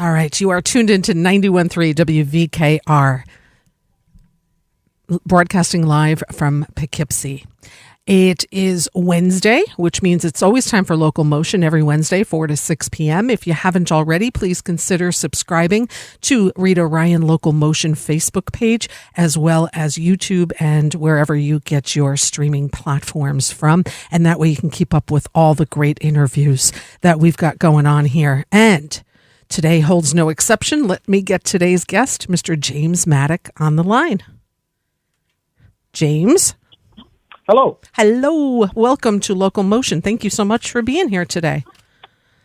All right, you are tuned into 91.3 WVKR, broadcasting live from Poughkeepsie. It is Wednesday, which means it's always time for Local Motion every Wednesday, 4 to 6 p.m. If you haven't already, please consider subscribing to Rita Ryan LocalMotion Facebook page, as well as YouTube and wherever you get your streaming platforms from. And that way you can keep up with all the great interviews that we've got going on here. And today holds no exception. Let me get today's guest, Mr. James Maddock, on the line. James? Hello. Hello. Welcome to Local Motion. Thank you so much for being here today.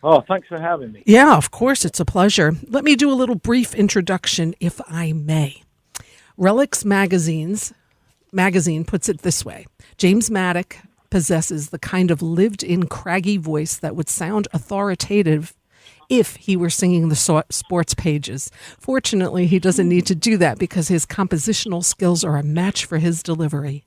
Oh, thanks for having me. Yeah, of course. It's a pleasure. Let me do a little brief introduction, if I may. Relics magazine puts it this way. James Maddock possesses the kind of lived-in craggy voice that would sound authoritative if he were singing the sports pages. Fortunately, he doesn't need to do that because his compositional skills are a match for his delivery.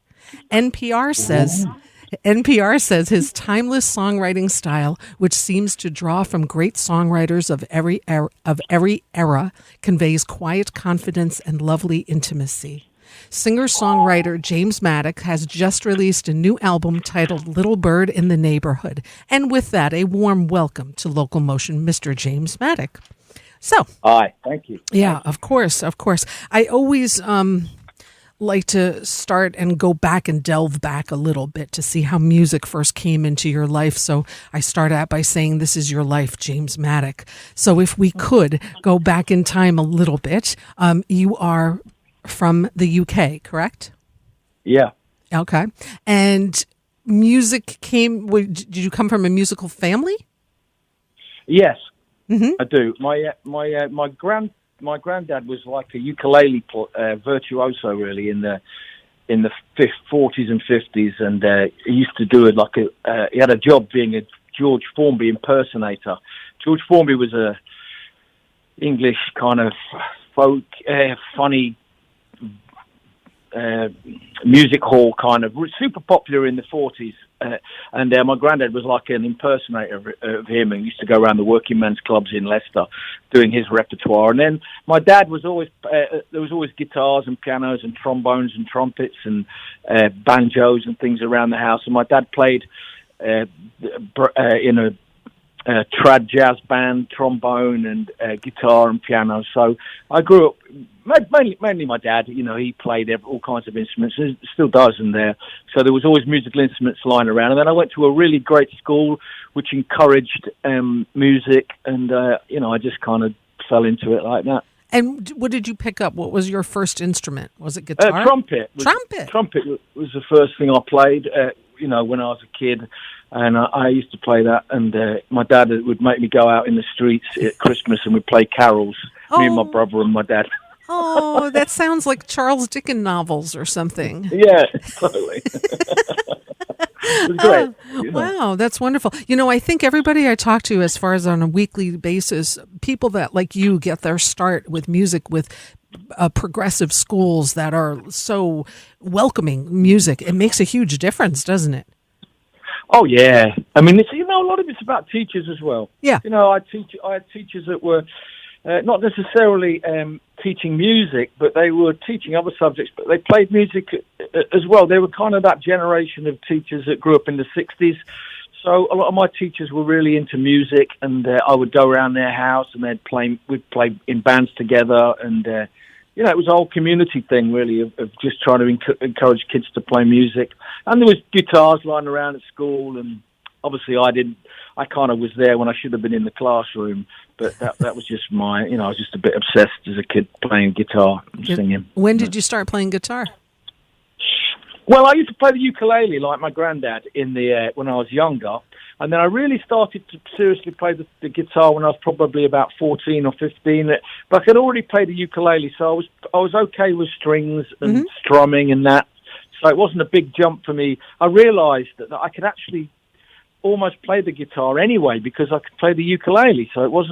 NPR says his timeless songwriting style, which seems to draw from great songwriters of every era, conveys quiet confidence and lovely intimacy. Singer-songwriter James Maddock has just released a new album titled Little Bird in the Neighborhood. And with that, a warm welcome to Local Motion, Mr. James Maddock. So, hi, thank you. Yeah, of course. I always like to start and go back and delve back a little bit to see how music first came into your life. So I start out by saying, this is your life, James Maddock. So if we could go back in time a little bit, you are from the UK, correct? Yeah. Okay. And music did you come from a musical family? Yes, Mm-hmm. I do. My granddad was like a ukulele virtuoso, really, in the 40s and 50s, and he used to do it he had a job being a George Formby impersonator. George Formby was a English kind of folk, funny music hall kind of, super popular in the 40s. And my granddad was like an impersonator of him and used to go around the working men's clubs in Leicester doing his repertoire. And then my dad was always, there was always guitars and pianos and trombones and trumpets and banjos and things around the house. And my dad played in a trad jazz band, trombone and guitar and piano. So I grew up, mainly my dad, he played all kinds of instruments, and still does, and so there was always musical instruments lying around. And then I went to a really great school which encouraged music, and I just kind of fell into it like that. And what did you pick up? What was your first instrument? Was it guitar? Trumpet. Trumpet was the first thing I played, when I was a kid. And I used to play that, and my dad would make me go out in the streets at Christmas and we'd play carols, me and my brother and my dad. Oh, that sounds like Charles Dickens novels or something. Yeah, totally. It was great. Wow, that's wonderful. I think everybody I talk to, as far as on a weekly basis, people that, like you, get their start with music with progressive schools that are so welcoming music, it makes a huge difference, doesn't it? Oh yeah, I mean, a lot of it's about teachers as well. Yeah, I had teachers that were not necessarily teaching music, but they were teaching other subjects. But they played music as well. They were kind of that generation of teachers that grew up in the '60s. So a lot of my teachers were really into music, and I would go around their house and we'd play in bands together, and it was a whole community thing, really, of just trying to encourage kids to play music. And there was guitars lying around at school, and obviously I kind of was there when I should have been in the classroom, but that was just I was just a bit obsessed as a kid playing guitar and singing. When did you start playing guitar? Well, I used to play the ukulele like my granddad when I was younger, and then I really started to seriously play the guitar when I was probably about 14 or 15. But I could already play the ukulele, so I was okay with strings and strumming and that. So it wasn't a big jump for me. I realised that I could actually almost play the guitar anyway because I could play the ukulele. So it was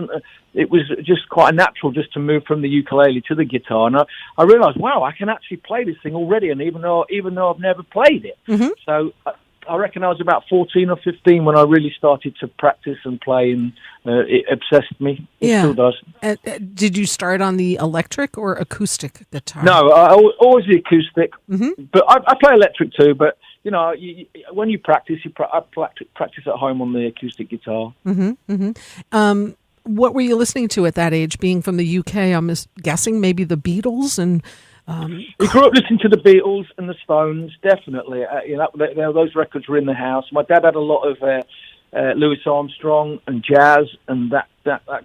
just quite a natural just to move from the ukulele to the guitar. And I realised, wow, I can actually play this thing already, and even though I've never played it. Mm-hmm. So I reckon I was about 14 or 15 when I really started to practice and play, and it obsessed me. It still does. Did you start on the electric or acoustic guitar? No, always the acoustic. Mm-hmm. But I play electric too. But when you practice, I practice at home on the acoustic guitar. Mm-hmm. Mm-hmm. What were you listening to at that age? Being from the UK, I'm guessing maybe the Beatles and. We grew up listening to the Beatles and the Stones, definitely. Those records were in the house. My dad had a lot of Louis Armstrong and jazz and that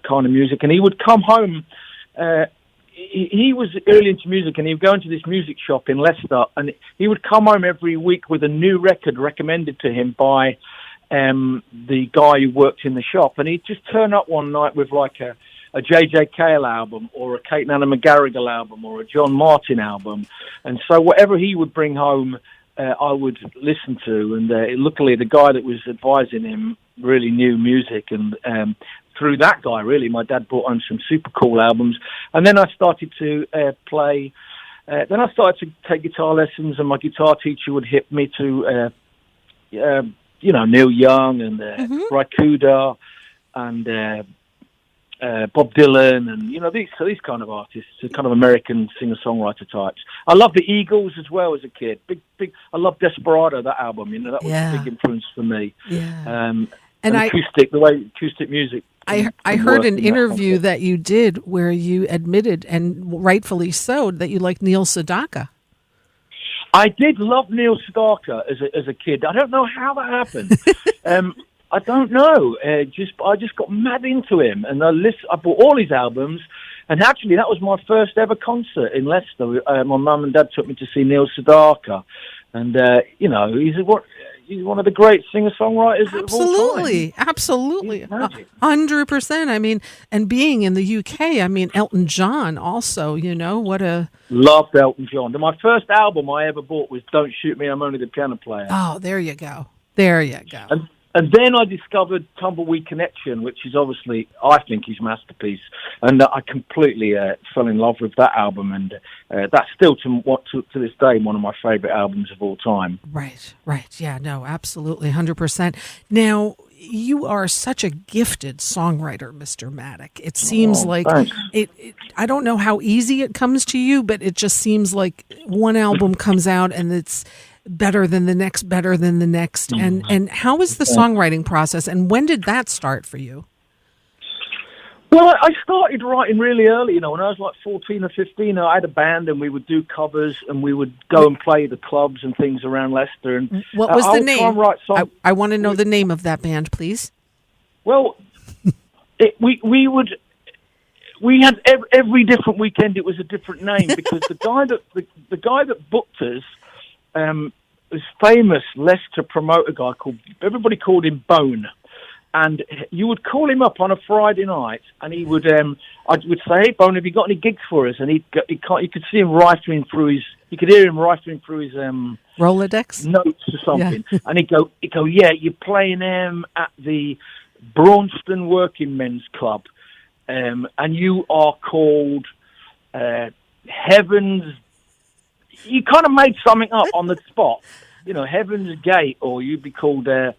kind of music. And he would come home. He was early into music, and he would go into this music shop in Leicester, and he would come home every week with a new record recommended to him by the guy who worked in the shop. And he'd just turn up one night with like a J.J. Cale album or a Kate and Anna McGarrigle album or a John Martin album. And so whatever he would bring home, I would listen to. And luckily the guy that was advising him really knew music. And through that guy, really, my dad brought home some super cool albums. And then I started to play. Then I started to take guitar lessons, and my guitar teacher would hit me to, Neil Young and Ry Cooder and... Bob Dylan and these kind of artists, kind of American singer-songwriter types. I love the Eagles as well as a kid. Big. I love Desperado, that album. That was a big influence for me. Yeah. And the way acoustic music. I heard an interview that you did where you admitted, and rightfully so, that you liked Neil Sedaka. I did love Neil Sedaka as a kid. I don't know how that happened. I don't know. I just got mad into him, and I bought all his albums. And actually, that was my first ever concert in Leicester. My mum and dad took me to see Neil Sedaka, and he's one of the great singer-songwriters of all time. Absolutely, 100%. I mean, and being in the UK, I mean, Elton John also. Loved Elton John. My first album I ever bought was "Don't Shoot Me, I'm Only the Piano Player." Oh, there you go. And then I discovered Tumbleweed Connection, which is obviously, I think, his masterpiece. And I completely fell in love with that album. And that's still, to this day, one of my favourite albums of all time. Right. Yeah, no, absolutely, 100%. Now, you are such a gifted songwriter, Mr. Maddock. It seems like, I don't know how easy it comes to you, but it just seems like one album comes out and it's better than the next. And how is the songwriting process, and when did that start for you? Well, I started writing really early. When I was like 14 or 15, I had a band, and we would do covers, and we would go and play the clubs and things around Leicester. And what was the name? I want to know the name of that band, please. Well, we had every different weekend. It was a different name because the guy that booked us. This famous Leicester promoter guy everybody called him Bone, and you would call him up on a Friday night, and he would, I would say, "Hey Bone, have you got any gigs for us?" And you could see him rifling through you could hear him rifling through his Rolodex notes or something, and he'd go, "Yeah, you're playing at the Braunston Working Men's Club, and you are called Heaven's." You kind of made something up on the spot, Heaven's Gate, or you'd be called the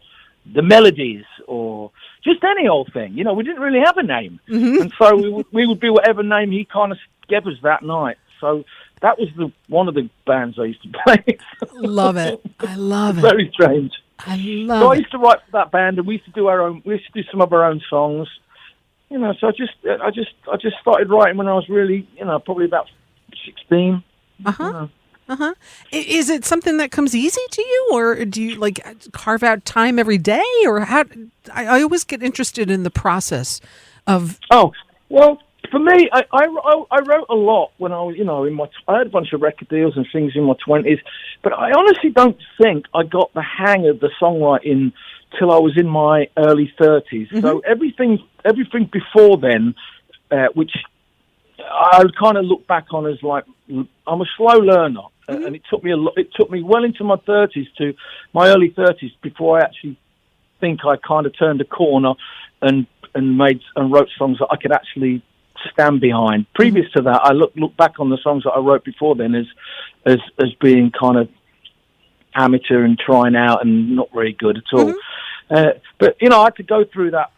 Melodies, or just any old thing. We didn't really have a name, and so we would be whatever name he kind of gave us that night. So that was one of the bands I used to play. Love it. I love it. Very strange. I used to write for that band, and we used to do some of our own songs. So I just started writing when I was really, probably about 16. Is it something that comes easy to you, or do you carve out time every day, or how? I always get interested in the process of. Oh well, for me, I wrote a lot when I was I had a bunch of record deals and things in my 20s, but I honestly don't think I got the hang of the songwriting till I was in my early 30s. Mm-hmm. So everything before then, which I would kind of look back on as like I'm a slow learner. And it took me well into my 30s to my early 30s before I actually think I kind of turned a corner and wrote songs that I could actually stand behind. Previous to that, I look back on the songs that I wrote before then as being kind of amateur and trying out and not very good at all. But I had to go through that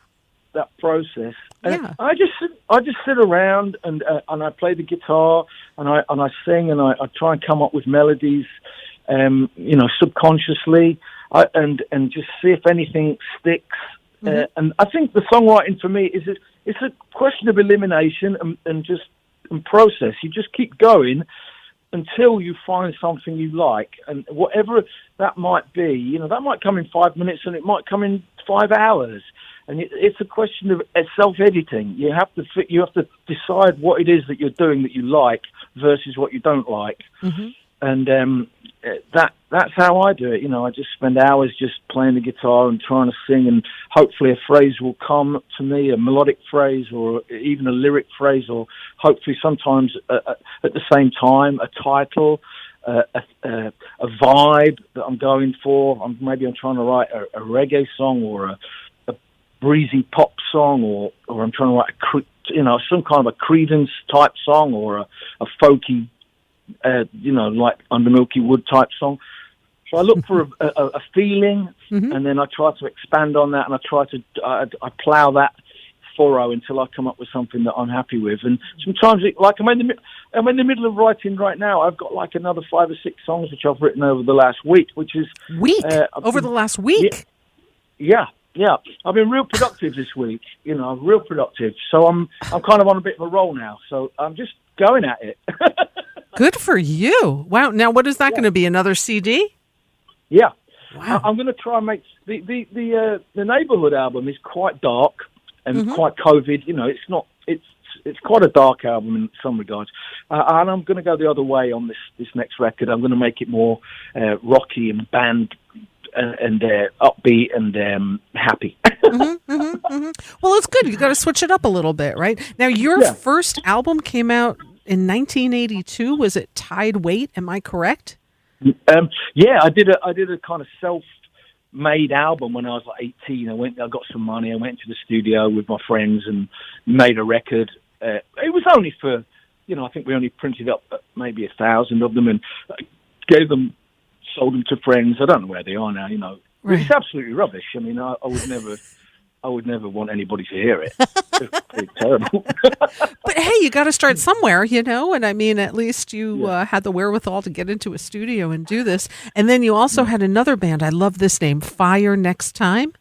process. Yeah. I just sit around and I play the guitar and I sing and I try and come up with melodies, subconsciously, and just see if anything sticks. And I think the songwriting for me it's a question of elimination and process. You just keep going until you find something you like, and whatever that might be, that might come in 5 minutes and it might come in 5 hours. And it's a question of self-editing. You have to decide what it is that you're doing that you like versus what you don't like. And that's how I do it. I just spend hours just playing the guitar and trying to sing, and hopefully a phrase will come to me, a melodic phrase or even a lyric phrase, or hopefully sometimes at the same time a title, a vibe that I'm going for. Maybe I'm trying to write a reggae song or a breezy pop song, or I'm trying to write some kind of a Creedence type song, or a folky, like Under Milky Wood type song. So I look for a feeling, and then I try to expand on that, and I plow that furrow until I come up with something that I'm happy with. And sometimes, I'm in the middle of writing right now. I've got like another 5 or 6 songs which I've written over the last week, which is over the last week. Yeah. I've been real productive this week. Real productive. So I'm kind of on a bit of a roll now. So I'm just going at it. Good for you! Wow. Now, what is that going to be? Another CD? Yeah. Wow. I'm going to try and make the Neighborhood album is quite dark and quite COVID. It's not. It's quite a dark album in some regards, and I'm going to go the other way on this next record. I'm going to make it more rocky and band and upbeat and happy. Well, it's good. You got to switch it up a little bit, right? Now, your first album came out in 1982. Was it Tide Weight? Am I correct? Yeah, I did a kind of self-made album when I was like 18. I got some money. I went to the studio with my friends and made a record. It was only for, I think we only printed up maybe 1,000 of them and sold them to friends. I don't know where they are now. Right. It's absolutely rubbish. I mean, I would never want anybody to hear it. It's terrible. But hey, you got to start somewhere, and I mean, at least you had the wherewithal to get into a studio and do this. And then you also had another band. I love this name, Fire Next Time.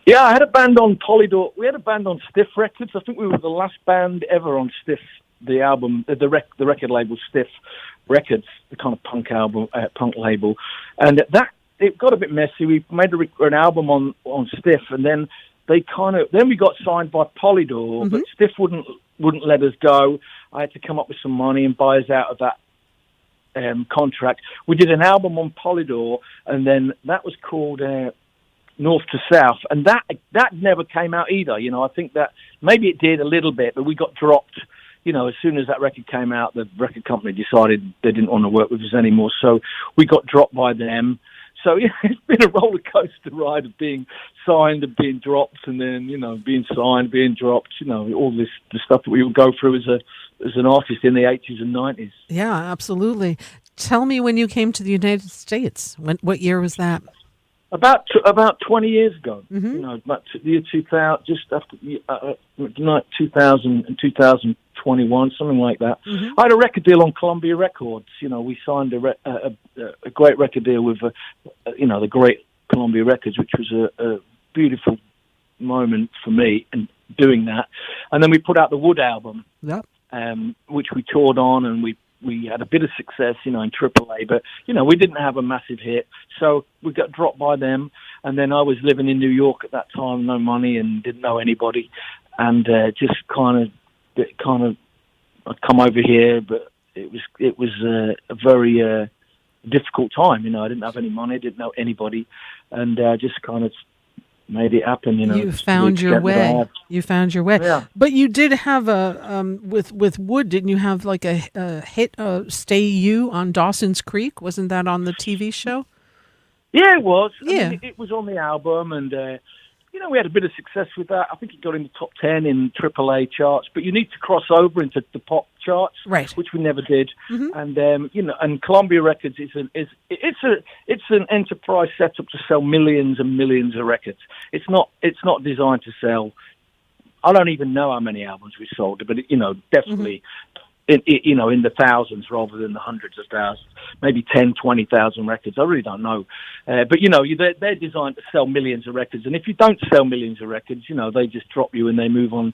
Yeah, I had a band on Polydor. We had a band on Stiff Records. I think we were the last band ever on Stiff, the album, the record label Stiff Records, the kind of punk album, punk label. And it got a bit messy. We made an album on Stiff, and then then we got signed by Polydor, but Stiff wouldn't let us go. I had to come up with some money and buy us out of that contract. We did an album on Polydor, and then that was called North to South, and that never came out either. I think that maybe it did a little bit, but we got dropped. As soon as that record came out, the record company decided they didn't want to work with us anymore, so we got dropped by them. So it's been a roller coaster ride of being signed and being dropped, and then being signed, being dropped. All the stuff that we would go through as an artist in the 80s and 90s. Yeah, absolutely. Tell me when you came to the United States. What year was that? About 20 years ago. About the year 2000, just after 2000 and 2021, something like that. I had a record deal on Columbia Records. We signed a great record deal with the great Columbia Records, which was a beautiful moment for me in doing that. And then we put out the Wood album, which we toured on, and we had a bit of success, in AAA, but, we didn't have a massive hit. So we got dropped by them. And then I was living in New York at that time, no money and didn't know anybody. And just kind of, I'd come over here, but it was a very difficult time. I didn't have any money, didn't know anybody. And just kind of made it happen, You found your way. You found your way. Yeah. But you did have with Wood, didn't you have like a hit, Stay You on Dawson's Creek? Wasn't that on the TV show? Yeah, it was. Yeah. I mean, it was on the album, and we had a bit of success with that. I think it got in the top 10 in AAA charts, but you need to cross over into the pop charts, right? Which we never did. Mm-hmm. And and Columbia Records it's an enterprise set up to sell millions and millions of records. It's not designed to sell. I don't even know how many albums we sold, but definitely. Mm-hmm. In the thousands rather than the hundreds of thousands, maybe 10, 20,000 records. I really don't know. But, they're designed to sell millions of records. And if you don't sell millions of records, they just drop you and they move on.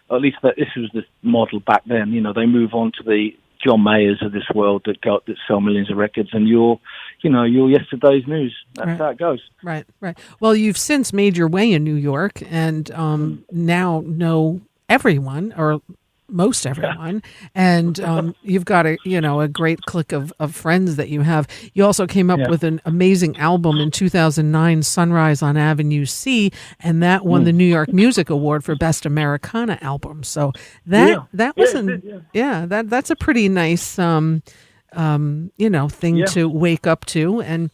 At least this was the model back then. They move on to the John Mayers of this world that sell millions of records. And you're yesterday's news. That's how it goes. Right. Well, you've since made your way in New York and now know everyone, or most everyone, and you've got a great clique of friends that you have. You also came up with an amazing album in 2009, Sunrise on Avenue C, and that won the New York Music Award for Best Americana Album. So that's a pretty nice thing to wake up to, and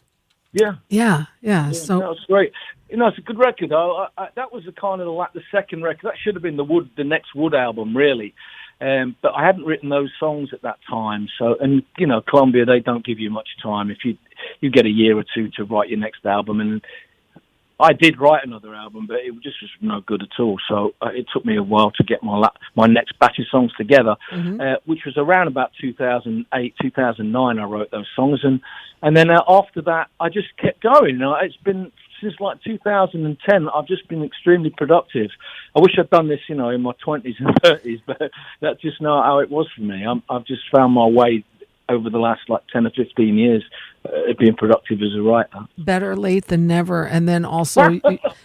so that was great. It's a good record. That was the second record. That should have been the next Wood album, really. But I hadn't written those songs at that time. So, and Columbia, they don't give you much time. If you get a year or two to write your next album, and I did write another album, but it just was no good at all. So it took me a while to get my next batch of songs together, which was around about 2008, 2009. I wrote those songs, and then after that, I just kept going. It's been since like 2010. I've just been extremely productive. I wish I'd done this, in my 20s and 30s, but that's just not how it was for me. I've just found my way over the last 10 or 15 years being productive as a writer. Better late than never. And then also,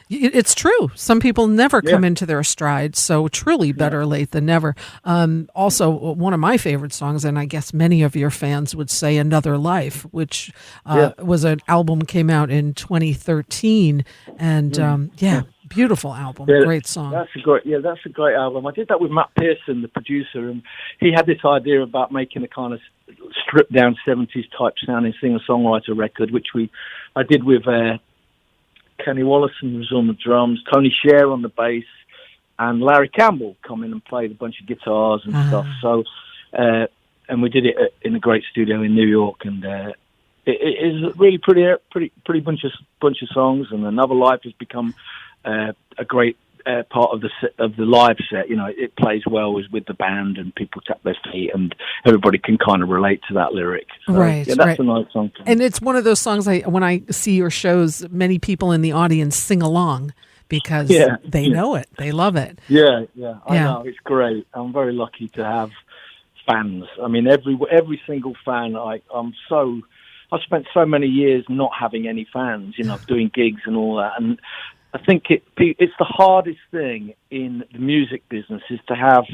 it's true. Some people never come into their stride. So truly better late than never. Also, one of my favorite songs, and I guess many of your fans would say Another Life, which was an album, came out in 2013. And beautiful album. Great song. That's a great album. I did that with Matt Pearson, the producer, and he had this idea about making a kind of stripped down 70s type sounding singer-songwriter record, which I did with Kenny Wollison was on the drums, Tony Sher on the bass, and Larry Campbell come in and played a bunch of guitars and stuff. So, and we did it in a great studio in New York, and it is really pretty bunch of songs. And Another Life has become a great part of the live set. It plays well with the band, and people tap their feet, and everybody can kind of relate to that lyric. So, that's a nice song. And it's one of those songs when I see your shows, many people in the audience sing along because they know it, they love it. I know, it's great. I'm very lucky to have fans. I mean, every single fan. I spent so many years not having any fans, doing gigs and all that, and I think it's the hardest thing in the music business is to have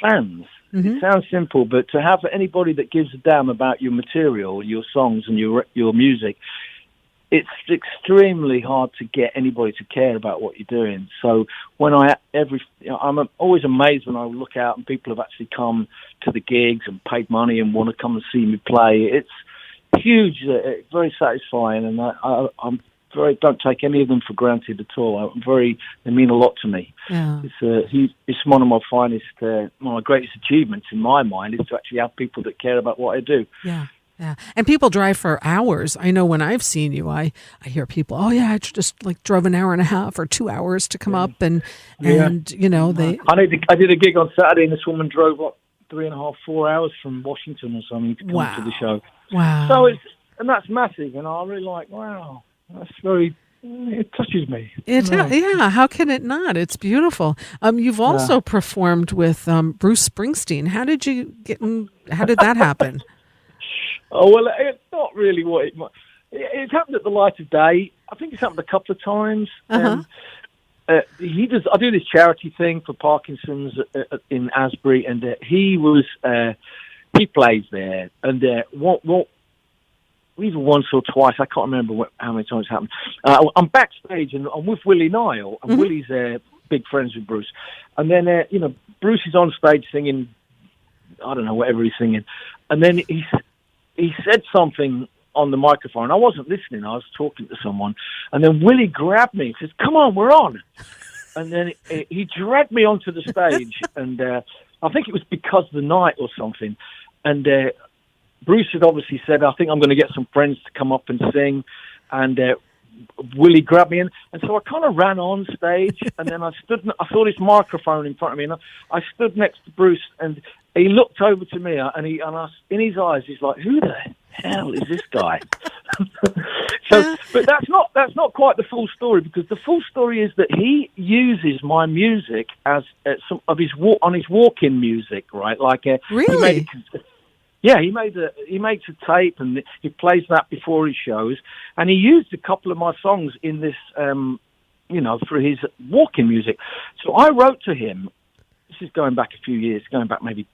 fans. Mm-hmm. It sounds simple, but to have anybody that gives a damn about your material, your songs, and your music, it's extremely hard to get anybody to care about what you're doing. So I'm always amazed when I look out and people have actually come to the gigs and paid money and want to come and see me play. It's huge, very satisfying, and I'm don't take any of them for granted at all. They mean a lot to me. Yeah. It's one of my finest, one of my greatest achievements in my mind is to actually have people that care about what I do. Yeah. Yeah. And people drive for hours. I know when I've seen you, I hear people, I just drove an hour and a half or 2 hours to come up and they. I did a gig on Saturday and this woman drove 3.5, 4 hours from Washington or something to come to the show. Wow. So that's massive, and I'm really wow. That's it touches me. How can it not? It's beautiful. You've also performed with Bruce Springsteen. How did that happen? Oh, well, it's not really what it happened at the light of day. I think it's happened a couple of times. Uh-huh. I do this charity thing for Parkinson's in Asbury, and he plays there, and either once or twice, I can't remember how many times it happened. I'm backstage and I'm with Willie Nile, and Willie's big friends with Bruce. And then, Bruce is on stage singing, I don't know, whatever he's singing. And then he said something on the microphone. I wasn't listening. I was talking to someone. And then Willie grabbed me and says, "Come on, we're on." And then he dragged me onto the stage. And I think it was because of the night or something. And Bruce had obviously said, "I think I'm going to get some friends to come up and sing." And Willie grabbed me in. And so I kind of ran on stage. And then I saw this microphone in front of me. And I stood next to Bruce. And he looked over to me. And in his eyes, he's like, "Who the hell is this guy?" But that's not quite the full story, because the full story is that he uses my music as some of his walk-in music, right? Like really. He makes a tape and he plays that before his shows, and he used a couple of my songs in this, for his walk-in music. So I wrote to him. This is going back a few years, going back maybe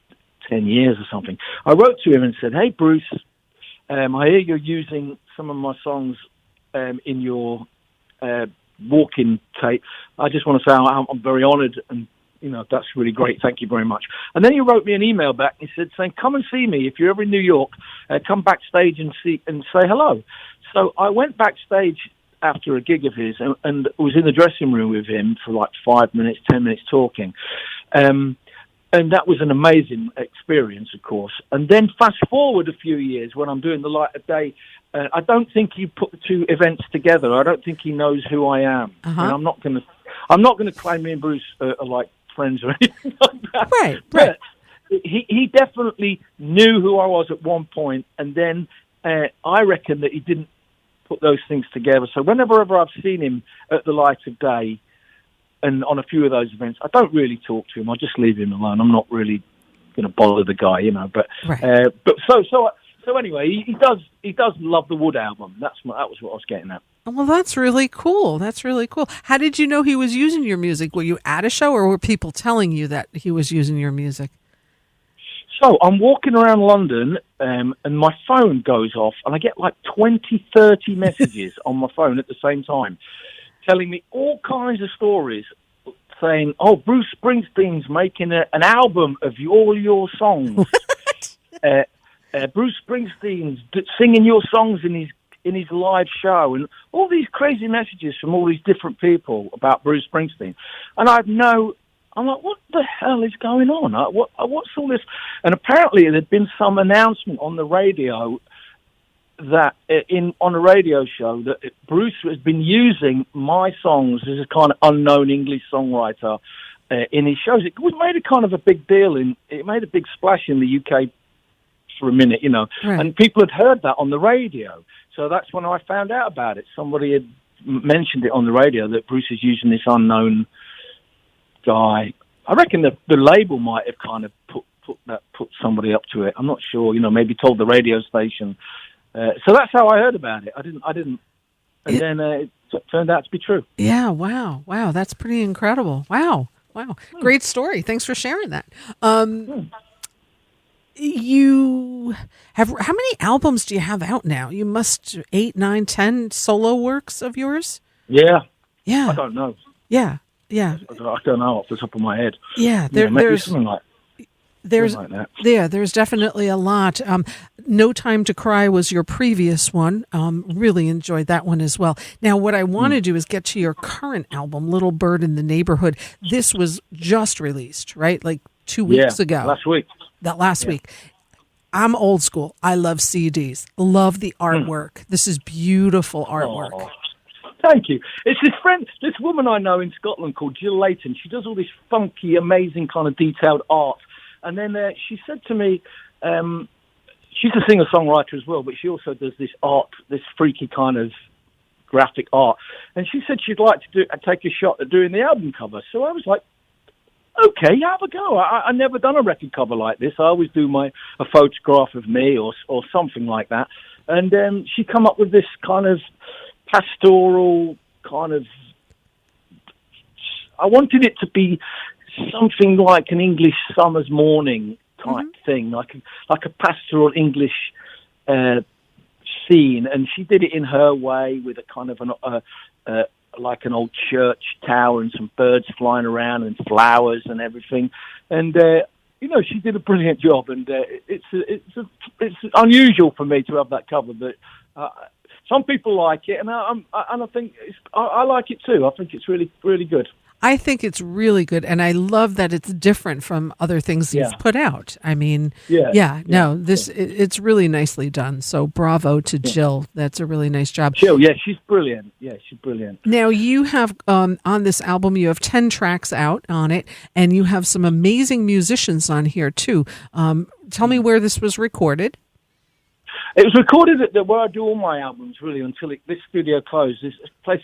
10 years or something. I wrote to him and said, "Hey, Bruce, I hear you're using some of my songs in your walk-in tape. I just want to say I'm very honoured, and that's really great. Thank you very much." And then he wrote me an email back. He said, saying, "Come and see me if you're ever in New York. Come backstage and say hello." So I went backstage after a gig of his and was in the dressing room with him for like 5 minutes, 10 minutes talking. And that was an amazing experience, of course. And then fast forward a few years when I'm doing the Light of Day, I don't think he put the two events together. I don't think he knows who I am. Uh-huh. And I'm not going to claim me and Bruce are like friends or anything like that. Right. But he definitely knew who I was at one point, and then I reckon that he didn't put those things together. So whenever I've seen him at the Light of Day, and on a few of those events, I don't really talk to him. I just leave him alone. I'm not really going to bother the guy, But right. So anyway, he does love the Wood album. That was what I was getting at. Well, that's really cool. That's really cool. How did you know he was using your music? Were you at a show, or were people telling you that he was using your music? So I'm walking around London, and my phone goes off, and I get like 20, 30 messages on my phone at the same time, telling me all kinds of stories, saying, "Oh, Bruce Springsteen's making an album of all your songs. Bruce Springsteen's singing your songs in his live show," and all these crazy messages from all these different people about Bruce Springsteen. And I'm like, what the hell is going on? What's all this? And apparently there'd been some announcement on the radio that on a radio show that Bruce has been using my songs as a kind of unknown English songwriter in his shows. It made a kind of a big deal. It made a big splash in the UK for a minute, Right. And people had heard that on the radio. So that's when I found out about it. Somebody had mentioned it on the radio that Bruce is using this unknown guy. I reckon the label might have kind of put somebody up to it. I'm not sure, maybe told the radio station. So that's how I heard about it. I didn't. And then it turned out to be true. Yeah. Wow. That's pretty incredible. Wow. Great story. Thanks for sharing that. You have, how many albums do you have out now? You must 8, 9, 10 solo works of yours. Yeah. Yeah. I don't know. Yeah. I don't know off the top of my head. Yeah. There's something like that. Yeah, there's definitely a lot. No Time to Cry was your previous one. Really enjoyed that one as well. Now, what I want to do is get to your current album, Little Bird in the Neighborhood. This was just released, right? Like 2 weeks ago. Last week. Last week. I'm old school. I love CDs. Love the artwork. This is beautiful artwork. Oh, thank you. It's this woman I know in Scotland called Jill Layton. She does all this funky, amazing kind of detailed art. And then she said to me, she's a singer-songwriter as well, but she also does this art, this freaky kind of graphic art. And she said she'd like to take a shot at doing the album cover. So I was like, okay, have a go. I never done a record cover like this. I always do a photograph of me or something like that. And she come up with this kind of pastoral kind of... I wanted it to be something like an English summer's morning type thing, like a pastoral English scene. And she did it in her way with a kind of like an old church tower and some birds flying around and flowers and everything. And she did a brilliant job. And it's unusual for me to have that cover, but Some people like it, and I think I like it too. I think it's really, really good. I think it's really good, and I love that it's different from other things you've put out. I mean, it's really nicely done. So bravo to Jill. That's a really nice job. Jill, she's brilliant. Yeah, she's brilliant. Now you have on this album, you have 10 tracks out on it, and you have some amazing musicians on here too. Tell me where this was recorded. It was recorded at where I do all my albums, really, until this studio closed. This place,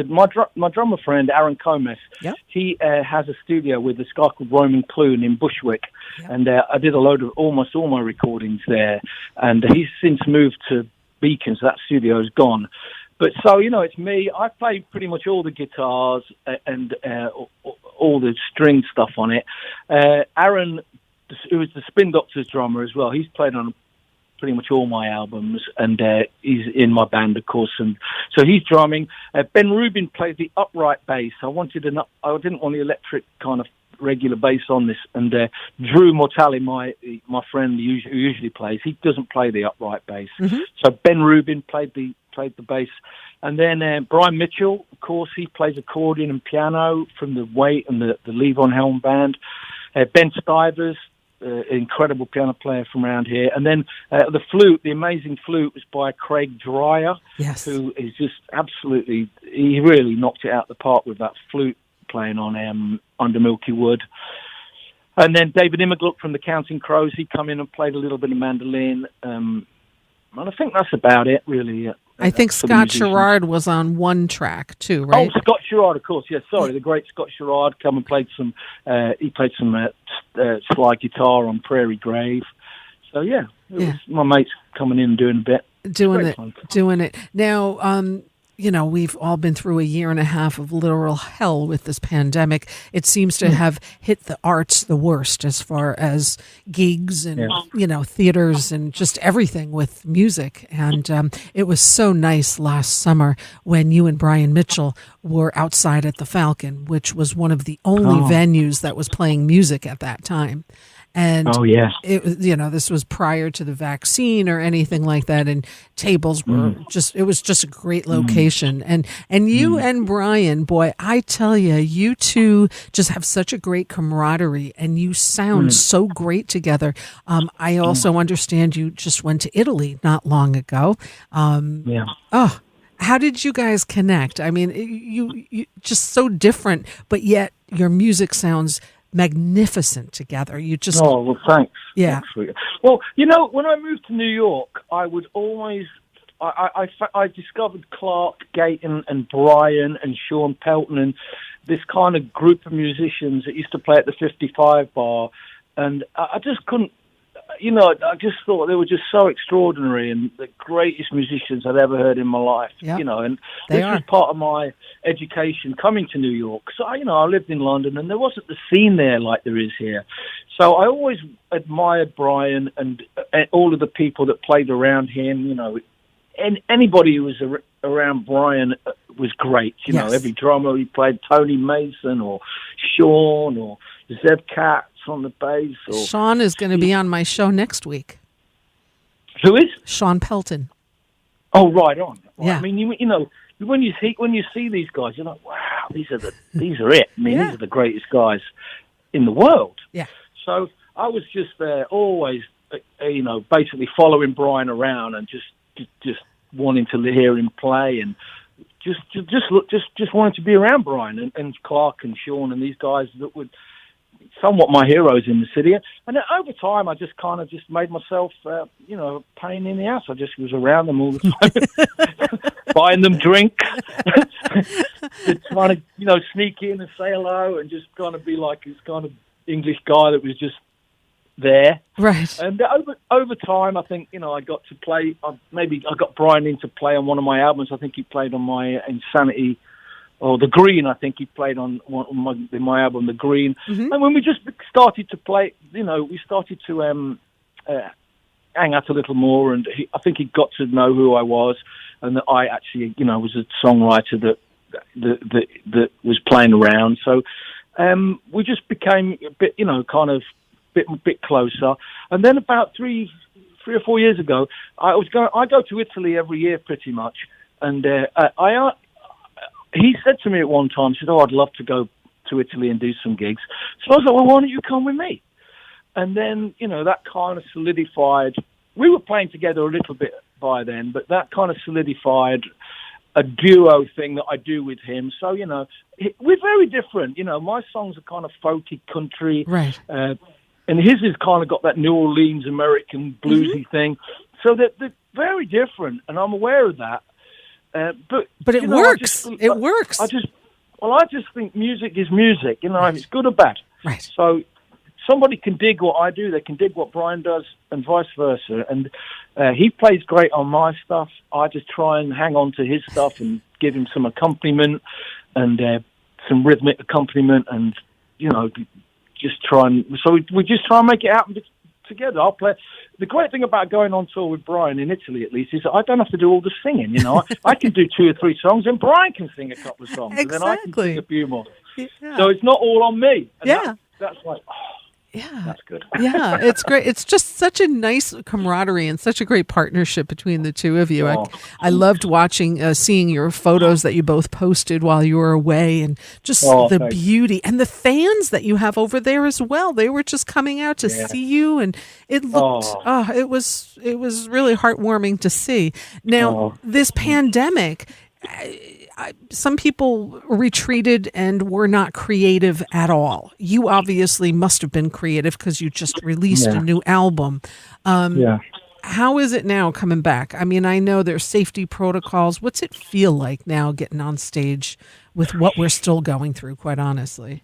my drummer friend, Aaron Comes, he has a studio with this guy called Roman Clune in Bushwick, and I did almost all my recordings there, and he's since moved to Beacon, so that studio is gone. But so, it's me. I play pretty much all the guitars and all the string stuff on it. Aaron, who is the Spin Doctors drummer as well, he's played on pretty much all my albums, and he's in my band, of course, and so he's drumming. Ben Rubin plays the upright bass. I didn't want the electric kind of regular bass on this, and Drew Mortale, my friend who usually plays, he doesn't play the upright bass. So Ben Rubin played the bass, and then Brian Mitchell, of course, he plays accordion and piano from the Waite and the Levon Helm band. Ben Stivers, incredible piano player from around here. And then the flute, the amazing flute, was by Craig Dreyer, who is just absolutely, he really knocked it out the park with that flute playing on Under Milky Wood. And then David Immergluck from the Counting Crows, he come in and played a little bit of mandolin. And I think that's about it, really. I think Scott Sherrard was on one track too, right? Oh, Scott Sherrard, of course. Yes, sorry, the great Scott Sherrard come and played some. He played some slide guitar on Prairie Grave. So it was my mates coming in and doing a bit. Doing it. Now, we've all been through a year and a half of literal hell with this pandemic. It seems to have hit the arts the worst as far as gigs and, theaters and just everything with music. And it was so nice last summer when you and Brian Mitchell were outside at the Falcon, which was one of the only venues that was playing music at that time. And this was prior to the vaccine or anything like that, and tables were it was just a great location. And you and Brian, boy, I tell you, you two just have such a great camaraderie, and you sound so great together. I also understand you just went to Italy not long ago. How did you guys connect? I mean, you just so different, but yet your music sounds magnificent together. You just thanks. Yeah. Thanks. Well, when I moved to New York, I would always I discovered Clark Gayton and Brian and Sean Pelton and this kind of group of musicians that used to play at the 55 bar, and I just couldn't. I just thought they were just so extraordinary and the greatest musicians I'd ever heard in my life. Yep. And this was part of my education coming to New York. So, I lived in London and there wasn't the scene there like there is here. So I always admired Brian and all of the people that played around him. And anybody who was around Brian was great. Every drummer he played, Tony Mason or Sean or Zeb Katz on the bass. Sean is going to be on my show next week. Who is? Sean Pelton. Oh, right on. Well, yeah. I mean, when you see these guys, you're like, wow, these are it. I mean, these are the greatest guys in the world. Yeah. So I was just always, basically following Brian around and just wanting to hear him play and just wanted to be around Brian and Clark and Sean and these guys that would somewhat my heroes in the city. And then over time, I just kind of made myself, a pain in the ass. I just was around them all the time, buying them drinks, trying to, sneak in and say hello and just kind of be like this kind of English guy that was just there. Right. And over time, I think, I got to play, maybe I got Brian in to play on one of my albums. I think he played on my Insanity, or The Green, I think he played on my album, The Green. Mm-hmm. And when we just started to play, we started to hang out a little more, and I think he got to know who I was, and that I actually, was a songwriter that was playing around. So we just became a bit, bit closer. And then about 3 or 4 years ago, I go to Italy every year pretty much, and he said to me at one time, he said, "Oh, I'd love to go to Italy and do some gigs." So I was like, "Well, why don't you come with me?" And then, that kind of solidified. We were playing together a little bit by then, but that kind of solidified a duo thing that I do with him. So, we're very different. My songs are kind of folky country. Right. And his has kind of got that New Orleans American bluesy thing. So they're very different, and I'm aware of that. But it works. It works. I just think music is music, if it's good or bad. Right. So somebody can dig what I do, they can dig what Brian does, and vice versa. And he plays great on my stuff. I just try and hang on to his stuff and give him some accompaniment and some rhythmic accompaniment, and just try and we just try and make it happen together. I'll play. The great thing about going on tour with Brian in Italy, at least, is that I don't have to do all the singing. I can do 2 or 3 songs, and Brian can sing a couple of songs, and then I can sing a few more. Yeah. So it's not all on me. And yeah, that's like. Yeah. That's good. Yeah, it's great. It's just such a nice camaraderie and such a great partnership between the two of you. Oh. I loved seeing your photos that you both posted while you were away, and just the thanks. beauty and the fans that you have over there as well. They were just coming out to see you, and it looked, it was really heartwarming to see. Now, this pandemic, some people retreated and were not creative at all. You obviously must have been creative because you just released a new album. How is it now coming back? I mean, I know there's safety protocols. What's it feel like now getting on stage with what we're still going through, quite honestly?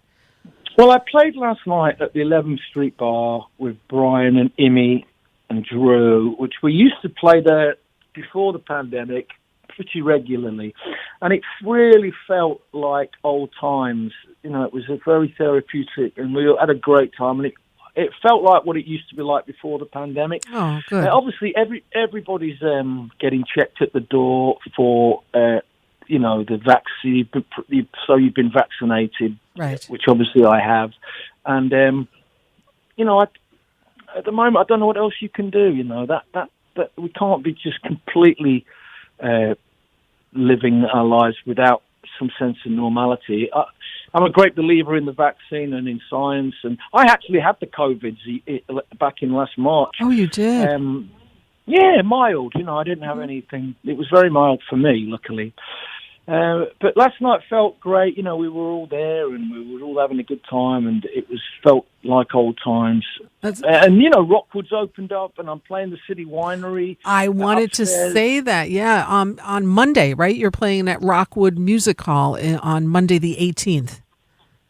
Well, I played last night at the 11th Street Bar with Brian and Imi and Drew, which we used to play there before the pandemic pretty regularly, and it really felt like old times. It was a very therapeutic, and we had a great time, and it felt like what it used to be like before the pandemic. Oh, good. Obviously, everybody's getting checked at the door for the vaccine, so you've been vaccinated, right? Which obviously I have, and at the moment I don't know what else you can do. That we can't be just completely living our lives without some sense of normality. I'm a great believer in the vaccine and in science, and I actually had the COVID back in last March. Oh, you did? Yeah, mild. I didn't have anything. It was very mild for me, luckily. But last night felt great. We were all there, and we were all having a good time, and it felt like old times. And Rockwood's opened up, and I'm playing the City Winery. I wanted to say that. Yeah, on Monday, right? You're playing at Rockwood Music Hall on Monday the 18th.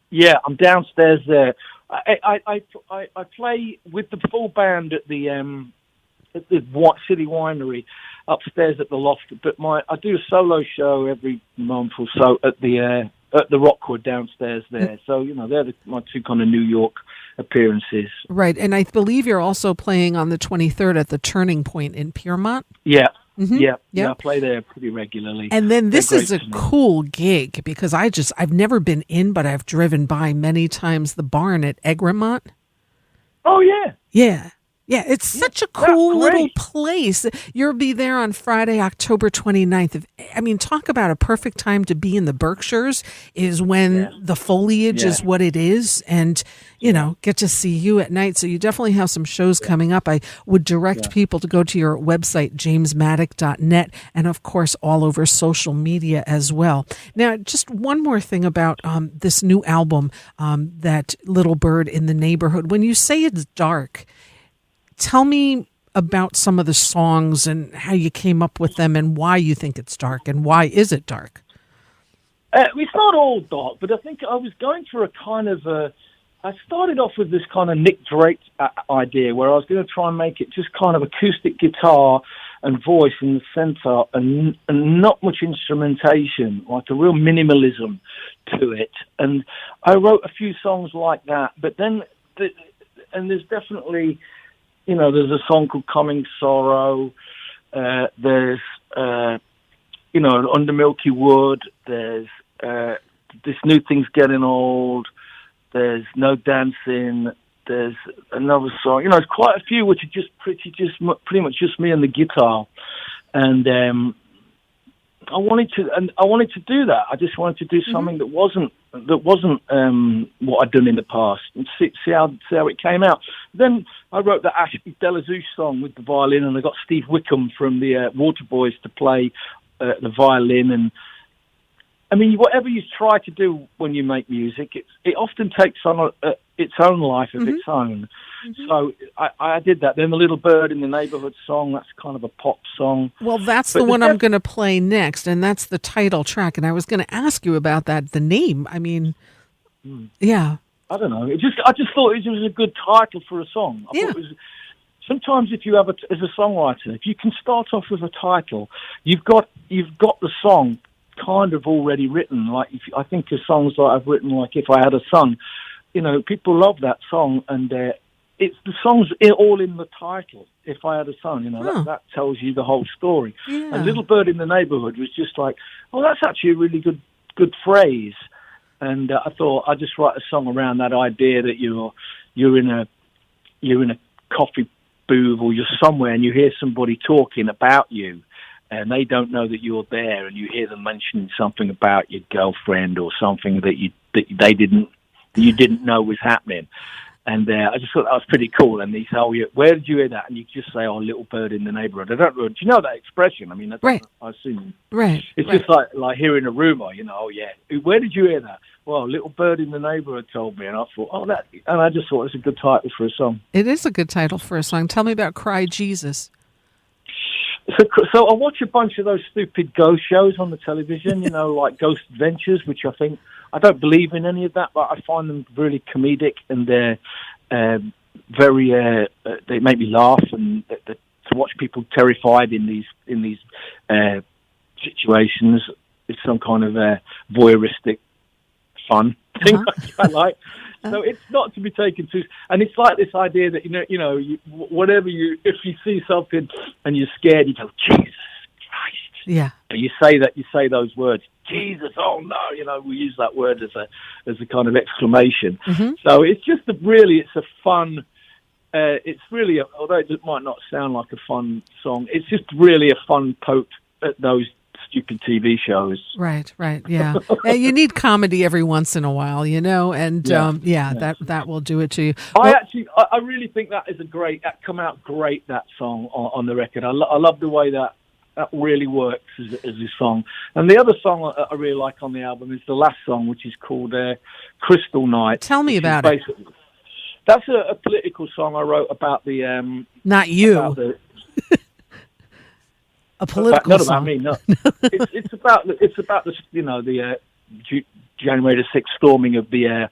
Yeah, I'm downstairs there. I play with the full band at the City Winery upstairs at the loft, but I do a solo show every month or so at the Rockwood downstairs there. So they're my 2 kind of New York appearances. Right, and I believe you're also playing on the 23rd at the Turning Point in Piermont. Yeah. Mm-hmm. Yeah, I play there pretty regularly. And then this is a cool gig because I've never been in, but I've driven by many times the barn at Egremont. Oh yeah. Yeah. Yeah, it's such a cool little place. You'll be there on Friday, October 29th. Talk about a perfect time to be in the Berkshires is when the foliage is what it is, and, get to see you at night. So you definitely have some shows coming up. I would direct people to go to your website, jamesmaddock.net, and, of course, all over social media as well. Now, just one more thing about this new album, that Little Bird in the Neighborhood. When you say it's dark, tell me about some of the songs and how you came up with them and why you think it's dark and why is it dark? It's not all dark, but I think I was going for a kind of I started off with this kind of Nick Drake idea where I was going to try and make it just kind of acoustic guitar and voice in the center and not much instrumentation, like a real minimalism to it. And I wrote a few songs like that, but then, and there's definitely... there's a song called Coming Sorrow. There's, Under Milky Wood. There's This New Thing's Getting Old. There's No Dancing. there's another song. There's quite a few which are just pretty much just me and the guitar, and I wanted to do that. I just wanted to do something that wasn't what I'd done in the past, and see how it came out. Then I wrote the Ashby Delazouche song with the violin, and I got Steve Wickham from the Waterboys to play the violin. And I mean, whatever you try to do when you make music, it often takes on its own life of its own. So I did that. Then the Little Bird in the Neighborhood song, that's kind of a pop song. Well, that's the one I'm going to play next, and that's the title track. And I was going to ask you about that, the name. I mean, yeah. I don't know. I just thought it was a good title for a song. I thought it was, sometimes if you have as a songwriter, if you can start off with a title, you've got the song kind of already written. Like I think of songs that I've written, like If I Had a Son, people love that song, and it's the song's all in the title. If I Had a Son, that tells you the whole story. Yeah. And Little Bird in the Neighborhood was just like, oh, that's actually a really good phrase. And I thought I'd just write a song around that idea that you're in a coffee booth or you're somewhere and you hear somebody talking about you, and they don't know that you're there, and you hear them mentioning something about your girlfriend or something that you didn't know was happening. And I just thought that was pretty cool. And they say, oh, where did you hear that? And you just say, oh, Little Bird in the Neighborhood. I don't know. Do you know that expression? I mean, that's, right. I assume. Right. It's just like hearing a rumor, oh, yeah. Where did you hear that? Well, Little Bird in the Neighborhood told me. And I thought, and I just thought it's a good title for a song. It is a good title for a song. Tell me about Cry Jesus. So I watch a bunch of those stupid ghost shows on the television, like Ghost Adventures, which I don't believe in any of that, but I find them really comedic, and they're very, they make me laugh, and to watch people terrified in these situations is some kind of voyeuristic fun thing I like. So it's not to be taken too, and it's like this idea that if you see something and you're scared, you go, Jesus Christ. Yeah. And you say those words, Jesus. Oh no, we use that word as a kind of exclamation. So it's just it's a fun. It's really, although it might not sound like a fun song, it's just really a fun poke at those stupid TV shows. Right, yeah. You need comedy every once in a while, and that will do it to you. I really think that come out great, that song on the record. I love the way that really works as a song. And the other song I really like on the album is the last song, which is called Crystal Night. Tell me about it. That's a political song I wrote about the... Not you. A political not song. About me, no. it's about the January the 6th storming of the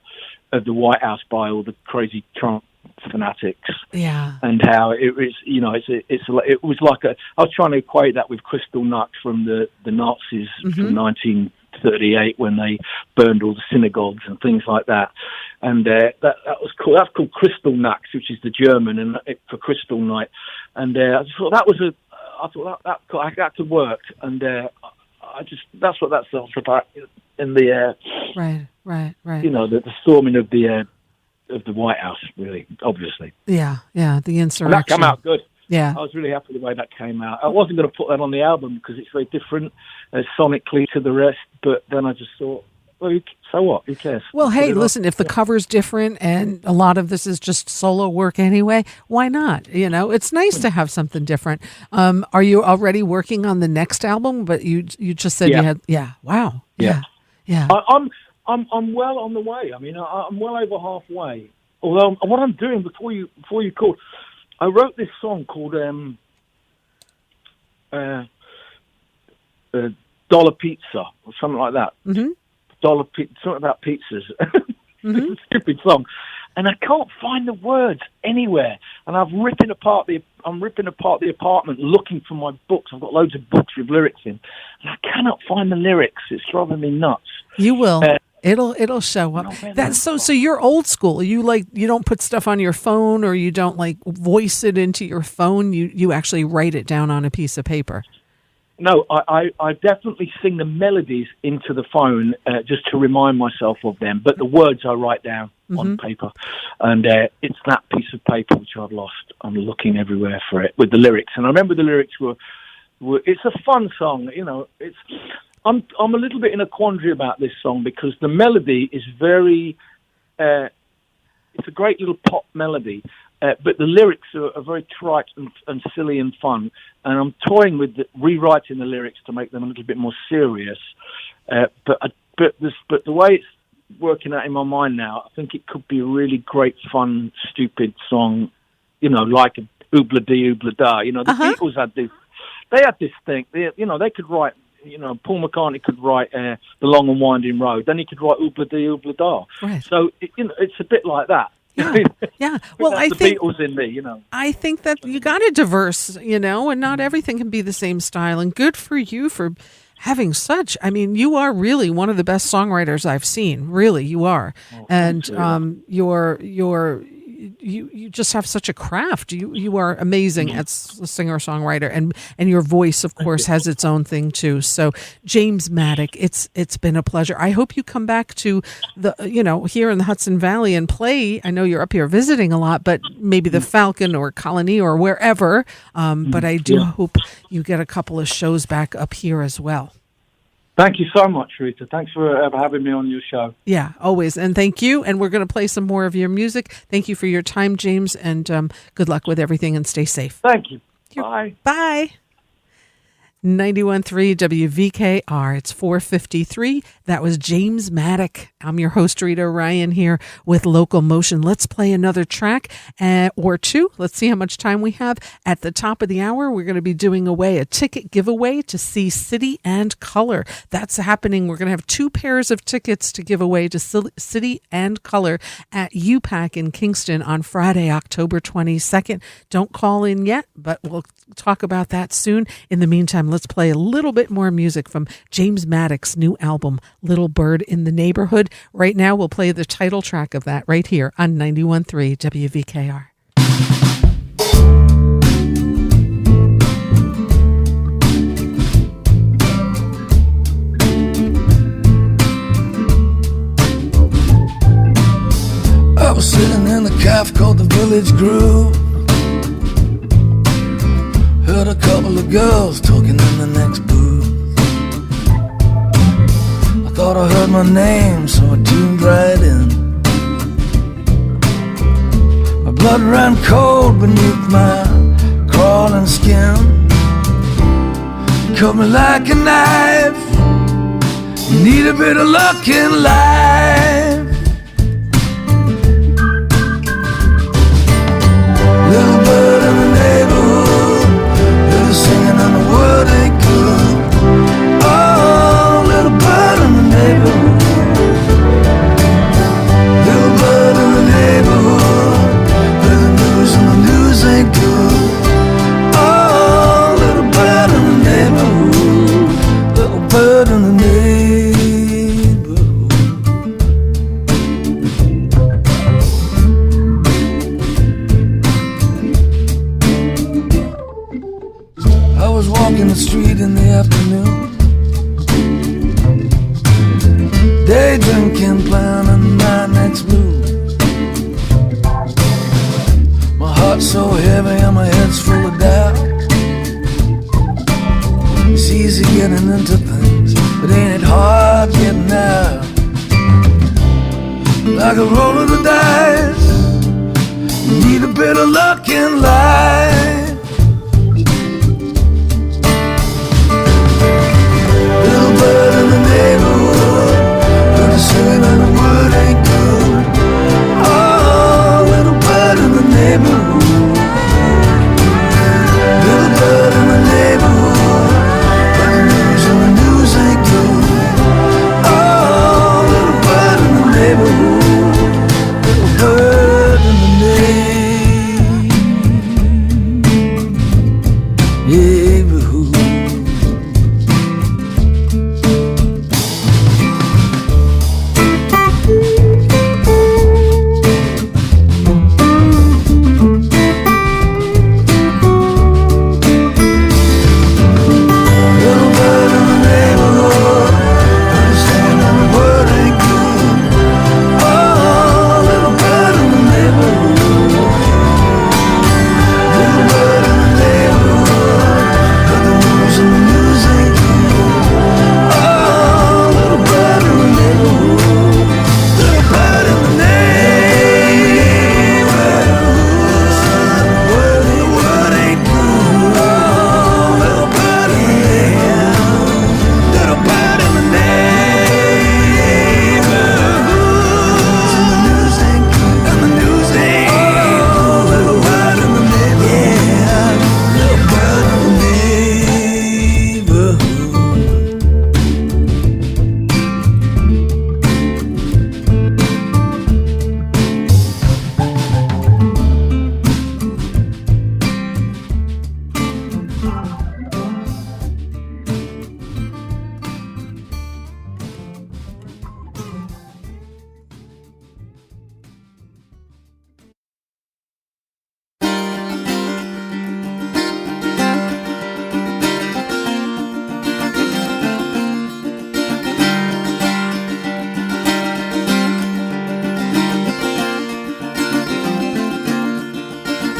White House by all the crazy Trump fanatics. Yeah. And how it was, it was like I was trying to equate that with Kristallnacht from the Nazis from 1938 when they burned all the synagogues and things like that. And that was cool. That's called Kristallnacht, which is the German and for Crystal Night. And I just thought that could work, and that's what that song's about in the right. The storming of the White House, really, obviously. Yeah, the insurrection. And that came out good. Yeah, I was really happy with the way that came out. I wasn't going to put that on the album because it's very different sonically to the rest, but then I just thought, well, so what? Who cares? Well, hey, listen, if the cover's different and a lot of this is just solo work anyway, why not? It's nice to have something different. Are you already working on the next album? But you just said you had, wow. Yeah. I'm well on the way. I mean, I'm well over halfway. Although what I'm doing before you called, I wrote this song called Dollar Pizza or something like that. Mm-hmm. Something about pizzas. It's a stupid song, and I can't find the words anywhere. And I'm ripping apart the apartment looking for my books. I've got loads of books with lyrics in, and I cannot find the lyrics. It's driving me nuts. You will. It'll show up. That's so you're old school. You don't put stuff on your phone, or you don't voice it into your phone. You actually write it down on a piece of paper. No, I definitely sing the melodies into the phone just to remind myself of them, but the words I write down. on paper, and it's that piece of paper which I've lost. I'm looking everywhere for it with the lyrics, and I remember the lyrics were it's a fun song, you know. I'm a little bit in a quandary about this song because the melody is very. It's a great little pop melody, but the lyrics are very trite and silly and fun. And I'm toying with rewriting the lyrics to make them a little bit more serious. But the way it's working out in my mind now, I think it could be a really great, fun, stupid song. You know, like a oobla dee oobla da. You know, the Beatles had this. They had this thing. They could write. You know, Paul McCartney could write The Long and Winding Road. Then he could write Oobla Dee Oobla Da. Right. So, it's a bit like that. Yeah. Well, I the think Beatles in me, you know. I think that you got to diverse, you know, and not everything can be the same style. And good for you for having such. I mean, you are really one of the best songwriters I've seen. Really, you are. Oh, and you just have such a craft. You are amazing as a singer-songwriter, and your voice, of course, has its own thing too. So, James Maddock, it's been a pleasure. I hope you come back to here in the Hudson Valley and play. I know you're up here visiting a lot, but maybe the Falcon or Colony or wherever. But I do hope you get a couple of shows back up here as well. Thank you so much, Rita. Thanks for having me on your show. Yeah, always. And thank you. And we're going to play some more of your music. Thank you for your time, James, and good luck with everything and stay safe. Thank you. Bye. Bye. 91.3 WVKR. It's 4:53. That was James Maddock. I'm your host, Rita Ryan, here with LocalMotion. Let's play another track or two. Let's see how much time we have. At the top of the hour, we're going to be doing a ticket giveaway to see City and Color. That's happening. We're going to have 2 pairs of tickets to give away to City and Color at UPAC in Kingston on Friday, October 22nd. Don't call in yet, but we'll talk about that soon. In the meantime, let's play a little bit more music from James Maddock's new album, Little Bird in the Neighborhood. Right now, we'll play the title track of that right here on 91.3 WVKR. I was sitting in a cafe called the Village Groove. Heard a couple of girls talking in the next booth. I thought I heard my name, so I tuned right in. My blood ran cold beneath my crawling skin. Cut me like a knife. Need a bit of luck in life. Little bird in the neighborhood, little singing and the word ain't good. Oh, little bird in the neighborhood, little bird in the neighborhood, where the news and the news ain't good. Oh, little bird in the neighborhood, little bird in the neighborhood. I was walking the street in the afternoon, day drinking, planning my next move. My heart's so heavy and my head's full of doubt. It's easy getting into things, but ain't it hard getting out? Like a roll of the dice, you need a bit of luck in life. Little bird in the neighborhood, heard her singing and the word ain't good. Oh, little bird in the neighborhood, little bird in the neighborhood, but the news and the news ain't good. Oh, little bird in the neighborhood, little bird in the neighborhood.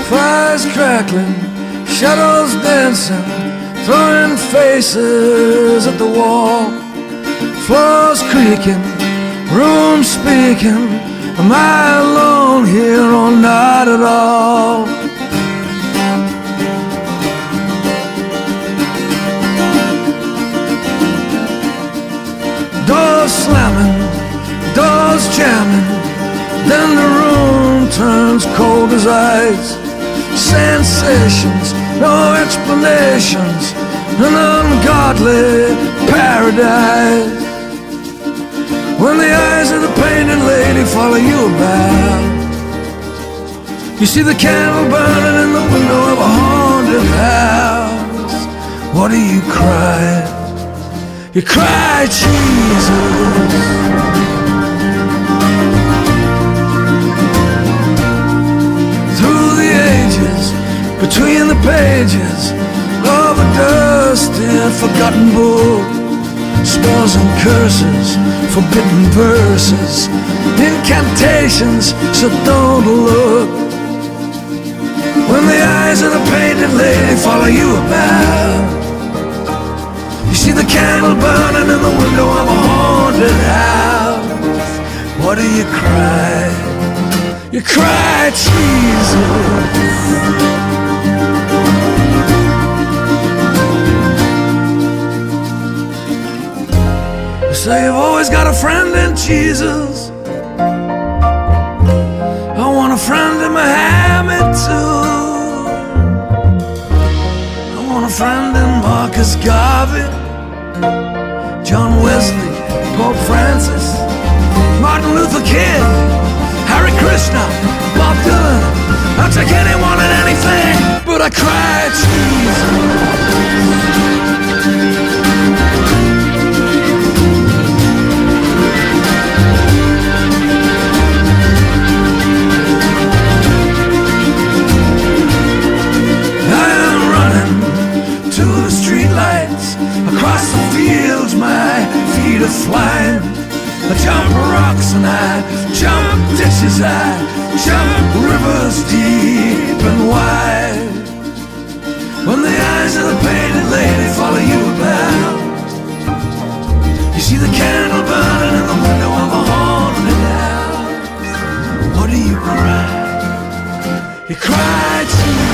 Fires crackling, shadows dancing, throwing faces at the wall. Floors creaking, rooms speaking. Am I alone here or not at all? Doors slamming, doors jamming, then the room turns cold as ice. Sensations, no explanations, an ungodly paradise. When the eyes of the painted lady follow you about, you see the candle burning in the window of a haunted house. What do you cry? You cry, Jesus. Through the ages, between the pages of a dusty, forgotten book, spells and curses, forbidden verses, incantations, so don't look. When the eyes of the painted lady follow you about, you see the candle burning in the window of a haunted house. What do you cry? You cry, Jesus. So you've always got a friend in Jesus. I want a friend in Muhammad too. I want a friend in Marcus Garvey, John Wesley, Pope Francis, Martin Luther King, Hare Krishna, Bob Dylan. I'll take anyone and anything, but I cry Jesus. Across the fields my feet are flying. I jump rocks and I jump ditches, I jump rivers deep and wide. When the eyes of the painted lady follow you about, you see the candle burning in the window of a haunted house. What do you cry? You cry to me.